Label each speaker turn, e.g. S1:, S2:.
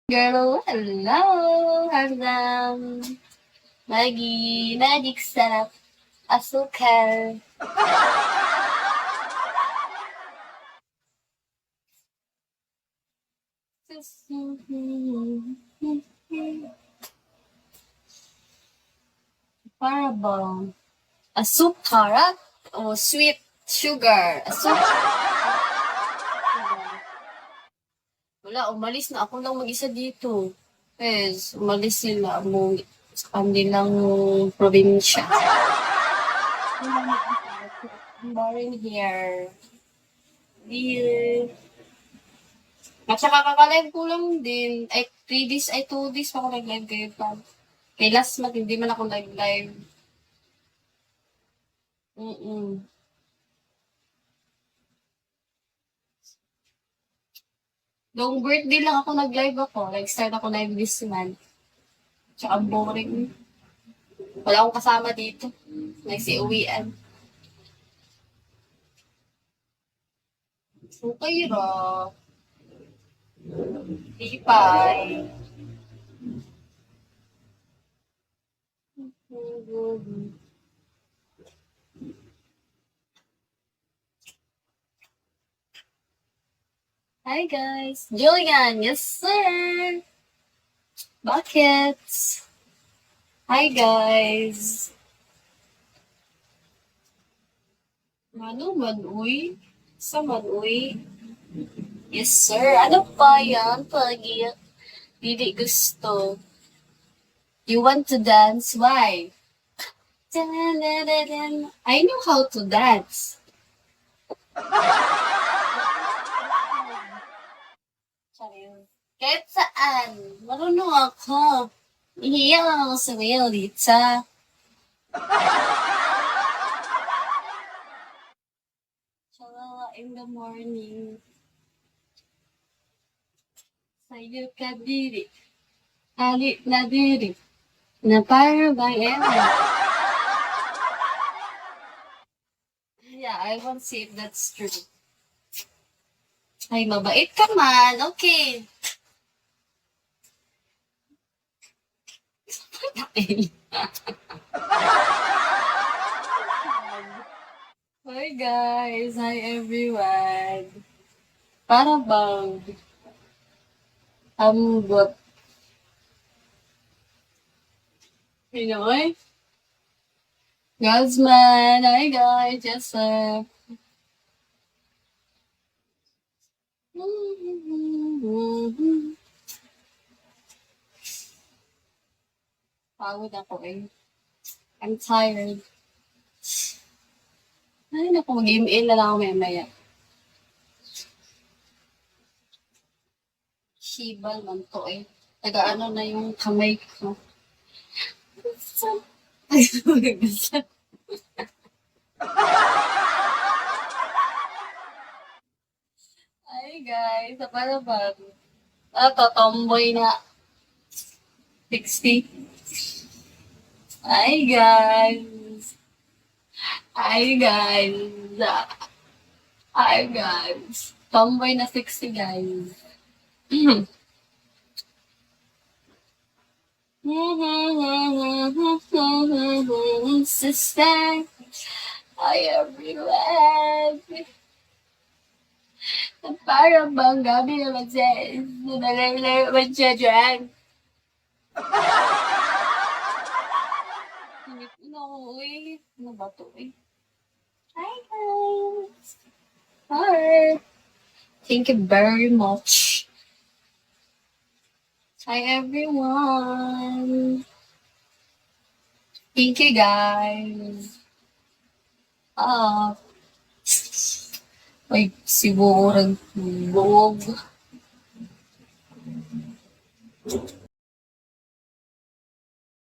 S1: Girl, hello! Hanggang magic sarap asukal. Para bang asukara o sweet sugar? Wala, umalis na ako lang mag-isa dito. Yes, umalis sila mo sa kanilang probinsya. Boring here. Deal. At saka kakalive ko lang din. Ay, 3 days, ay 2 days pa ako nag-live kayo pa. Kay last month, hindi man ako nag-live. Mm-mm. Long birthday lang ako nag-live ako. Nag-start ako live this month. Tsaka boring. Wala akong kasama dito. Nagsiuwian. Okay ra. Lipay. Hi guys. Julian, yes sir. Buckets. Hi guys. Ano man, uy? Sa man, uy? Yes, sir. Ano pa yan? Pagi, hindi gusto. You want to dance? Why? Dun-dun-dun-dun. I know how to dance. Sorry. Kahit saan. Marunong ako. Ihiya lang ako sa mail, Lita. Tsaka in the morning. Sa'yo ka diri. Alit na diri. Na para bang ewan. Yeah, I want to see if that's true. Ay, mabait ka man. Okay. Hi guys. Hi everyone. Para bang ambot. Pinoy? Guzman. Hi guys. Yes sir. Pagod ako eh. I'm tired. Ay, naku, mag-email na lang ako maya-maya. Shibal man to eh. Taga-ano na yung kamay ko. Ay, Hi guys, para ba? Tomboy na 60. Hi guys. Hi guys. Hi guys. Tomboy na 60 guys. Sister, hi everyone. Parang bang gabi naman sis. Nalala naman siya dyan. Uy. Ano ba to eh? Hi guys. Hi. Thank you very much. Hi everyone. Thank you guys. Ah. Ay, sigurang buwog.